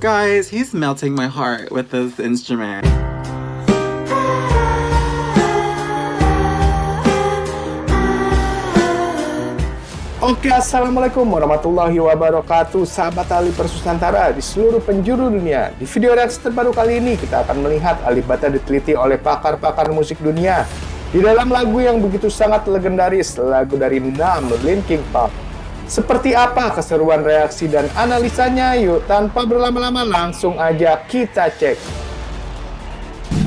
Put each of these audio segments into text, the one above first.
Guys, he's melting my heart with this instrument. Oke, assalamualaikum warahmatullahi wabarakatuh, sahabat ahli Nusantara di seluruh penjuru dunia. Di video reaksi terbaru kali ini kita akan melihat Alibata diteliti oleh pakar-pakar musik dunia di dalam lagu yang begitu sangat legendaris, lagu dari Numb, Linkin Park. Seperti apa keseruan reaksi dan analisanya? Yuk, tanpa berlama-lama langsung aja kita cek.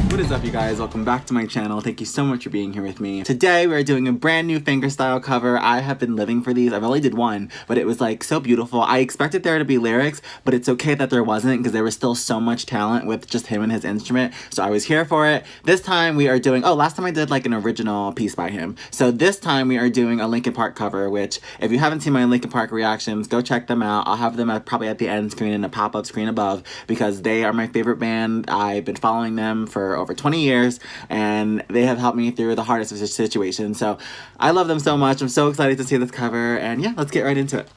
What is up, you guys? Welcome back to my channel. Thank you so much for being here with me. Today we're doing a brand new fingerstyle cover. I have been living for these. I've only did one, but it was like so beautiful. I expected there to be lyrics, but it's okay that there wasn't because there was still so much talent with just him and his instrument. So I was here for it. This time we are doing, last time I did like an original piece by him. So this time we are doing a Linkin Park cover, which if you haven't seen my Linkin Park reactions, go check them out. I'll have them probably at the end screen and a pop-up screen above because they are my favorite band. I've been following them for over 20 years and they have helped me through the hardest of situations. So I love them so much. I'm so excited to see this cover, and yeah, let's get right into it.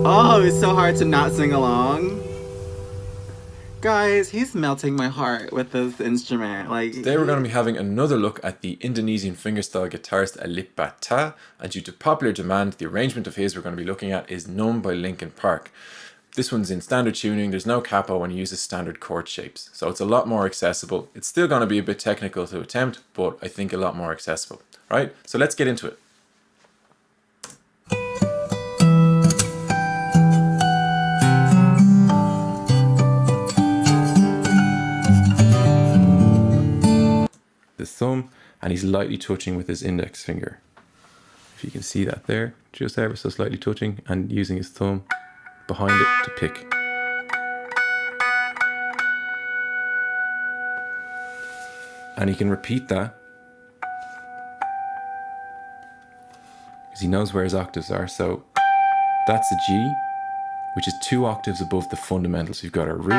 Oh, it's so hard to not sing along. Guys, he's melting my heart with this instrument. Today we're going to be having another look at the Indonesian fingerstyle guitarist Alibata, and due to popular demand, the arrangement of his we're going to be looking at is Numb by Linkin Park. This one's in standard tuning, there's no capo, and he uses standard chord shapes, so it's a lot more accessible. It's still going to be a bit technical to attempt, but I think a lot more accessible. Right, so let's get into it. The thumb, and he's lightly touching with his index finger. If you can see that there, just ever so slightly touching and using his thumb behind it to pick. And he can repeat that because he knows where his octaves are. So that's a G, which is 2 octaves above the fundamental. So you've got a root,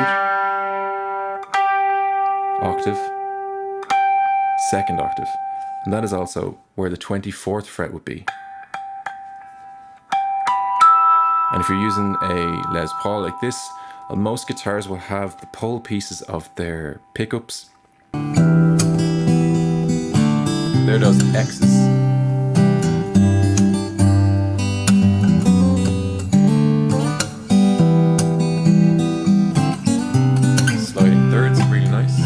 octave, second octave. And that is also where the 24th fret would be. And if you're using a Les Paul like this, most guitars will have the pole pieces of their pickups. They're those X's. Sliding thirds, really nice.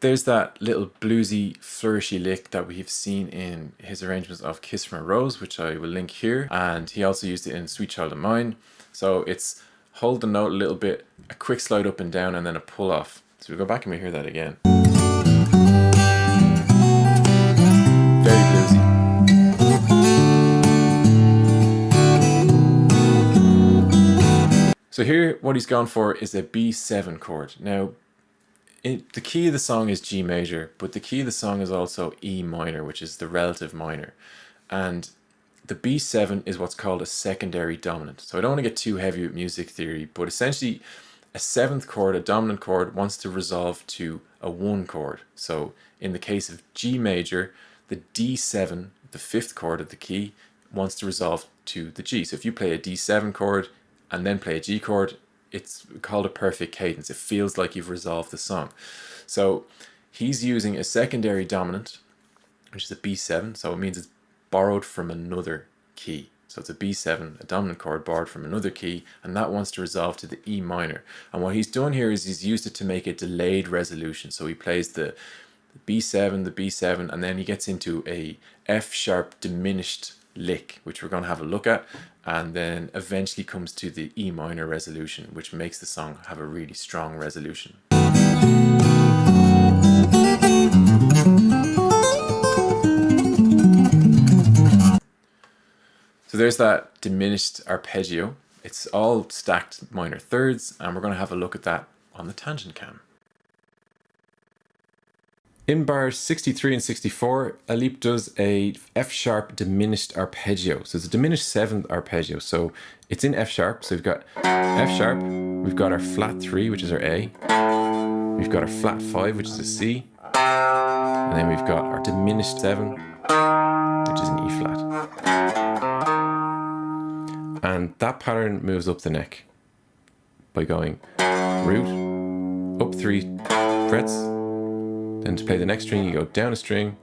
There's that little bluesy flourishy lick that we've seen in his arrangements of Kiss from a Rose, which I will link here, and he also used it in Sweet Child of Mine. So it's hold the note a little bit, a quick slide up and down, and then a pull off. So we go back and we hear that again. Very bluesy. So here what he's gone for is a B7 chord. Now the key of the song is G major, but the key of the song is also E minor, which is the relative minor. And the B7 is what's called a secondary dominant. So I don't want to get too heavy with music theory, but essentially a 7th chord, a dominant chord, wants to resolve to a 1 chord. So in the case of G major, the D7, the 5th chord of the key, wants to resolve to the G. So if you play a D7 chord and then play a G chord, it's called a perfect cadence. It feels like you've resolved the song. So he's using a secondary dominant, which is a B7. So it means it's borrowed from another key. So it's a B7, a dominant chord borrowed from another key, and that wants to resolve to the E minor. And what he's done here is he's used it to make a delayed resolution. So he plays the B7, and then he gets into a F sharp diminished lick, which we're going to have a look at, and then eventually comes to the E minor resolution, which makes the song have a really strong resolution. So there's that diminished arpeggio. It's all stacked minor thirds, and we're going to have a look at that on the tangent cam. In bars 63 and 64, Alip does a F sharp diminished arpeggio. So it's a diminished 7th arpeggio. So it's in F sharp. So we've got F sharp, we've got our flat 3, which is our A, we've got our flat 5, which is a C, and then we've got our diminished 7, which is an E flat. And that pattern moves up the neck by going root, up 3 frets. Then to play the next string, you go down a string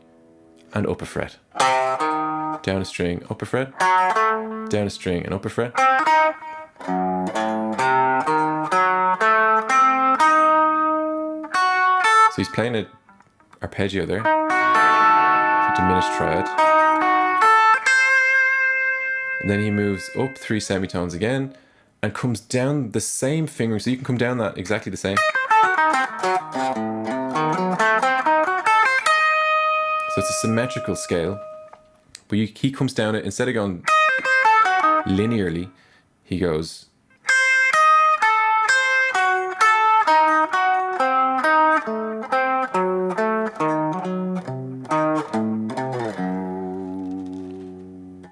and up a fret. Down a string, up a fret. Down a string and up a fret. So he's playing an arpeggio there. It's a diminished triad. And then he moves up 3 semitones again and comes down the same finger. So you can come down that exactly the same. So it's a symmetrical scale, but he comes down it, instead of going linearly, he goes.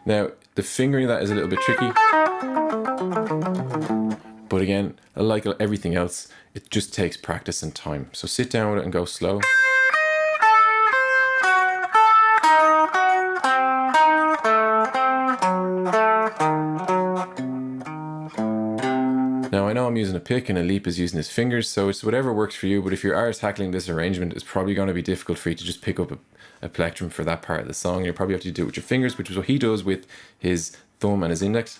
Now, the fingering of that is a little bit tricky, But again, like everything else, it just takes practice and time. So sit down with it and go slow. Now I know I'm using a pick and Alip is using his fingers, so it's whatever works for you, but if you are tackling this arrangement, it's probably going to be difficult for you to just pick up a plectrum for that part of the song. You'll probably have to do it with your fingers, which is what he does with his thumb and his index.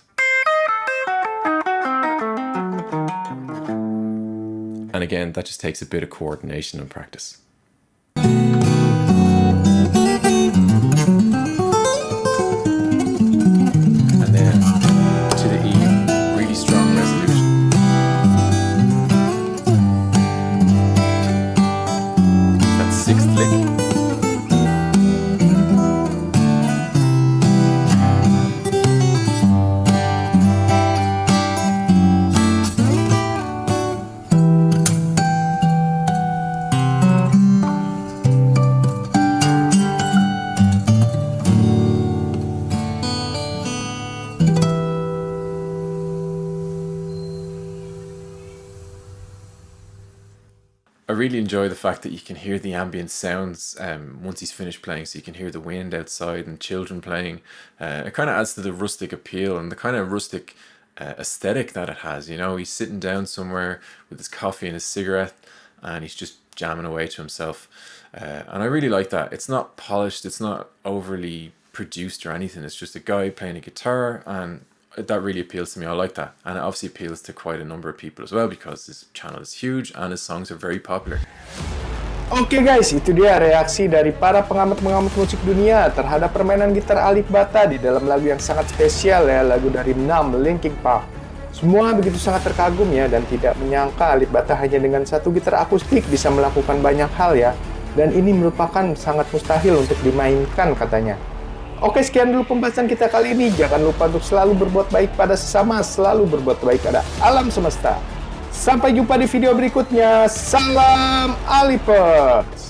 And again, that just takes a bit of coordination and practice. And then to the E, really strong resolution. That sixth lick. I really enjoy the fact that you can hear the ambient sounds once he's finished playing, so you can hear the wind outside and children playing. It kind of adds to the rustic appeal and the kind of rustic aesthetic that it has. You know, he's sitting down somewhere with his coffee and his cigarette and he's just jamming away to himself. And I really like that. It's not polished, it's not overly produced or anything. It's just a guy playing a guitar, and that really appeals to me. I like that, and it obviously appeals to quite a number of people as well because his channel is huge and his songs are very popular. Oke guys, itu dia reaksi dari para pengamat-pengamat musik dunia terhadap permainan gitar Alip Ba Ta di dalam lagu yang sangat spesial ya, lagu dari Numb Linkin Park. Semua begitu sangat terkagum ya, dan tidak menyangka Alip Ba Ta hanya dengan satu gitar akustik bisa melakukan banyak hal ya, dan ini merupakan sangat mustahil untuk dimainkan katanya. Oke, sekian dulu pembahasan kita kali ini. Jangan lupa untuk selalu berbuat baik pada sesama, selalu berbuat baik pada alam semesta. Sampai jumpa di video berikutnya. Salam Alipers!